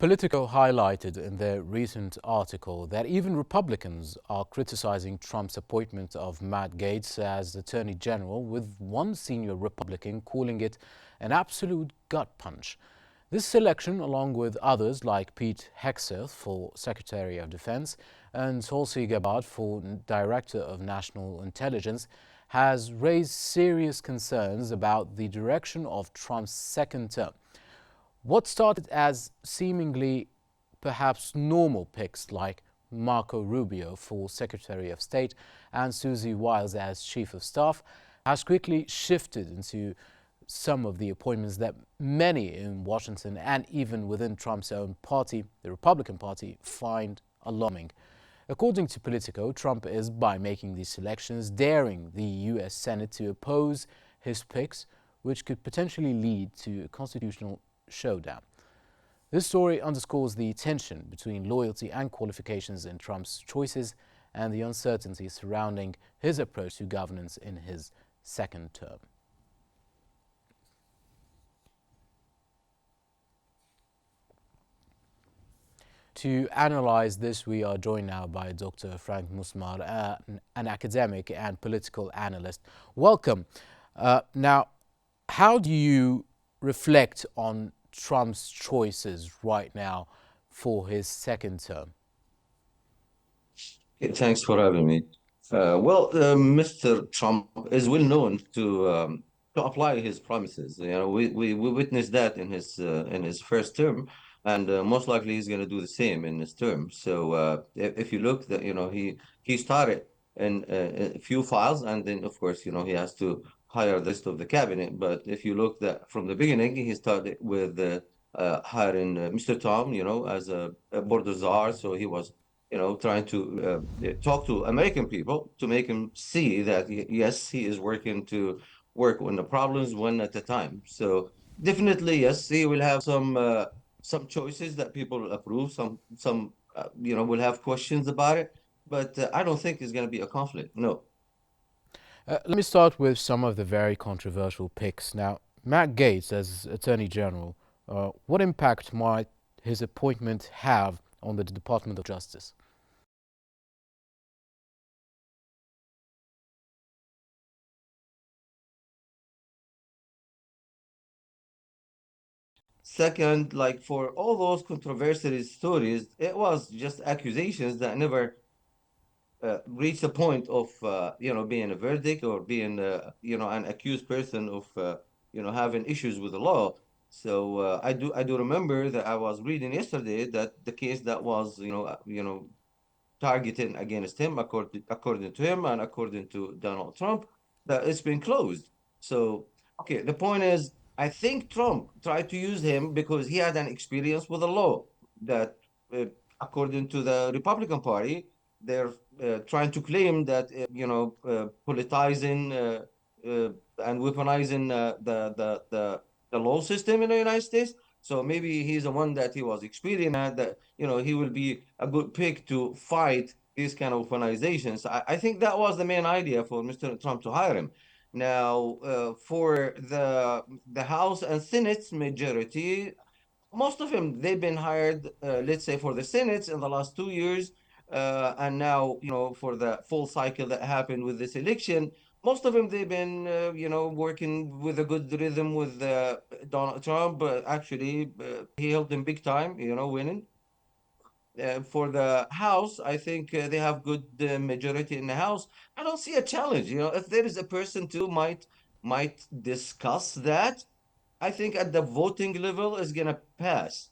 Politico highlighted in their recent article that even Republicans are criticizing Trump's appointment of Matt Gaetz as Attorney General, with one senior Republican calling it an absolute gut punch. This selection, along with others like Pete Hegseth for Secretary of Defense and Tulsi Gabbard for Director of National Intelligence, has raised serious concerns about the direction of Trump's second term. What started as seemingly perhaps normal picks like Marco Rubio for Secretary of State and Susie Wiles as Chief of Staff has quickly shifted into some of the appointments that many in Washington and even within Trump's own party, the Republican Party, find alarming. According to Politico, Trump is, by making these selections, daring the U.S. Senate to oppose his picks, which could potentially lead to a constitutional showdown. This story underscores the tension between loyalty and qualifications in Trump's choices and the uncertainty surrounding his approach to governance in his second term. To analyze this, we are joined now by Dr. Frank Musmar, an academic and political analyst. Welcome. Now, how do you reflect on Trump's choices right now for his second term? Thanks for having me. Mr. Trump is well known to apply his promises. You know, we witnessed that in his first term, and most likely he's going to do the same in his term. So if you look, that he started in a few files, and then of course he has to hire the rest of the cabinet. But if you look that from the beginning, he started with hiring Mr. Tom, as a border czar. So he was trying to talk to American people to make him see that yes, he is working to work on the problems one at a time. So definitely, yes, he will have some choices that people approve. Some will have questions about it, but I don't think it's going to be a conflict. No. Let me start with some of the very controversial picks. Now, Matt Gaetz as Attorney General, what impact might his appointment have on the Department of Justice? Second, like for all those controversial stories, it was just accusations that never reach the point of being a verdict or being an accused person of having issues with the law. So I do remember that I was reading yesterday that the case that was targeted against him, according to him and according to Donald Trump, that it's been closed. So, okay, the point is, I think Trump tried to use him because he had an experience with the law that, uh, according to the Republican Party, they're trying to claim that, politicizing and weaponizing the law system in the United States. So maybe he's the one that he was experienced at, that he will be a good pick to fight these kind of organizations. I think that was the main idea for Mr. Trump to hire him. Now, for the House and Senate majority, most of them they've been hired, let's say for the Senate in the last 2 years, and now for the full cycle that happened with this election. Most of them they've been working with a good rhythm with Donald Trump. Actually, he helped him big time, winning. For the House, I think they have good majority in the House. I don't see a challenge. If there is a person to might discuss that, I think at the voting level is gonna pass.